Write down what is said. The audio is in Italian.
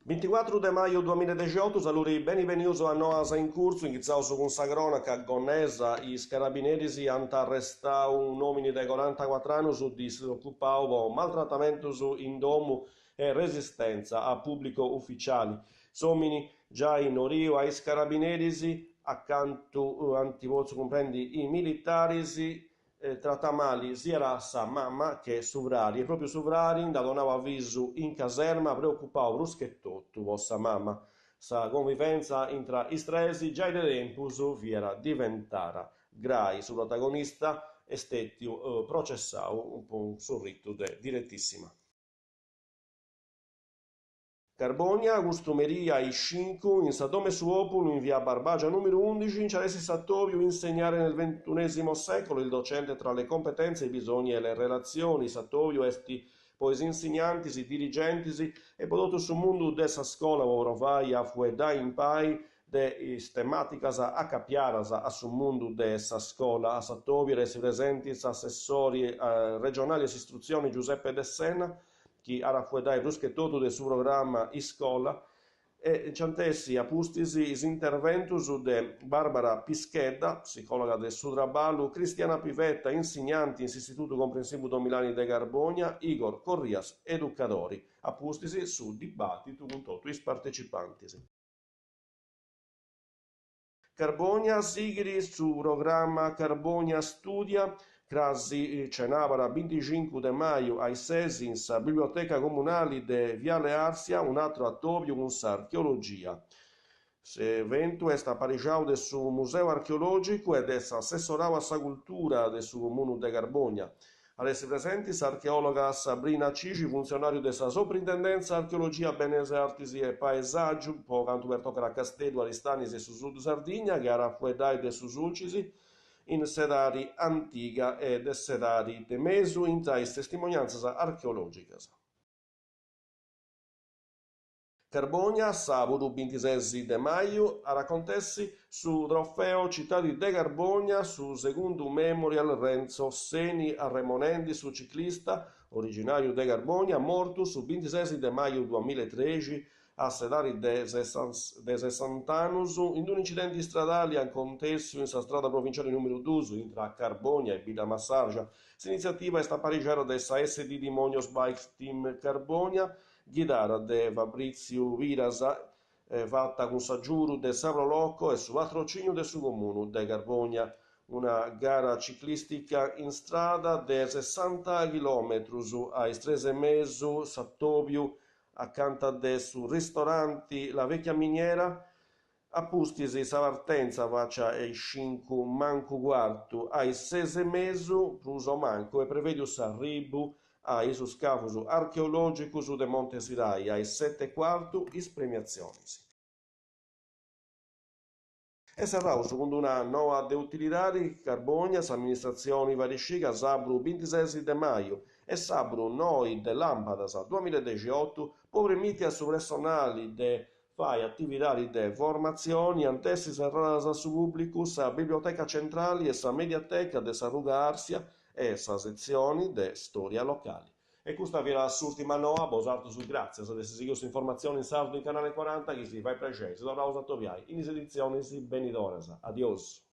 24 de maio 2018, saluri benvenuti a nós in corso, iniziamo con sa cronaca gonnesa, i carabinieri hanno arrestato un uomo di 44 anni su disoccupato con maltrattamento in domo e resistenza a pubblico ufficiali. Somini già in orio ai carabinieri, accanto antivozzo comprendi i militari, tratta male sia sa mamma che sovrari, e proprio sovrari da donava avviso in caserma preoccupato bruschetto vostra mamma. Sa convivenza tra i stresi già da tempo viera diventata grai sul protagonista e stetio processato un po' sul ritto direttissima. Carbonia, costumeria e 5 in Sadome Suopolo in via Barbagia numero 11 in Cialesi Sattovio insegnare nel XXI secolo il docente tra le competenze, i bisogni e le relazioni. Sattovio esti poi insegnanti, i dirigenti e prodotto sul mondo dessa scuola ora vai a fueda in pai de tematicas accapiaras a sul mondo dessa scuola a Sattovio resi presenti assessori regionali e istruzioni Giuseppe De Senna che ha raffuedai bruschettoto del suo programma Iscola e ciantessi apustisi is interventus de Barbara Pischedda, psicologa del Sudraballo, Cristiana Pivetta, insegnanti in Istituto Comprensivo Domilani de Garbonia, Igor Corrias, educatori, apustisi su dibattito con tutti i partecipanti. Carbonia, Sigri su programma Carbonia Studia, crasi cenavara 25 de maio ai Sesins, Biblioteca Comunale de Viale Arsia, un altro attovio con archeologia. Se evento è apparigiato del suo museo archeologico ed è assessorato a sa cultura del suo comune de Carbonia. Adesso presenti l'archeologa Sabrina Cici, funzionario della Soprintendenza Archeologia, Benese Artisi e Paesaggio, po' canto per toccare a Castello, Aristanis e su Sud Sardegna, che era fuedai de Susulcisi, in sedari antica e de sedari de Mesu, in tais testimonianzas archeologicas. Carbonia, sabato 26 de maio, a raccontessi su trofeo Città di De Carbonia su secondo Memorial Renzo Seni a Remonendi su ciclista originario de Carbonia, morto su 26 de maio 2013 a sedari de 60 anni in un incidente stradale accontesso in sa strada provinciale numero 2 tra Carbonia e Villa Massargia. L'iniziativa è stata pariggiata da SD di Monios Bike Team Carbonia, guidata da Fabrizio Virasa, fatta con Saggiuru de Savro Locco e su patrocinio del suo comune de Carbonia. Una gara ciclistica in strada de 60 km ai 13,5 Sattovio, accanto adesso ristoranti La Vecchia Miniera, appustisi sa partenza faccia ai 5 manco quarto ai 6,5 pluso manco e prevede arrivo ai su scafo archeologico su de Monte Sirai ai 7 quarto is premiazioni. E sarà secondo una nuova de utilidari Carbonia, amministrazioni variscica sabru 26 de maio e sabru noi de Lampadas 2018 può permettere a su personali de fai attività di formazioni antessi serrata su pubblico sa biblioteca centrale e sa mediateca de Saruga Arsia e sa sezioni de storia locali. E questa era l'ultima nuova, bosarto su grazie, se avessi seguito informazioni in sardo in canale 40, che si fai piacere, si torna a usare in edizione si benidores. Adios.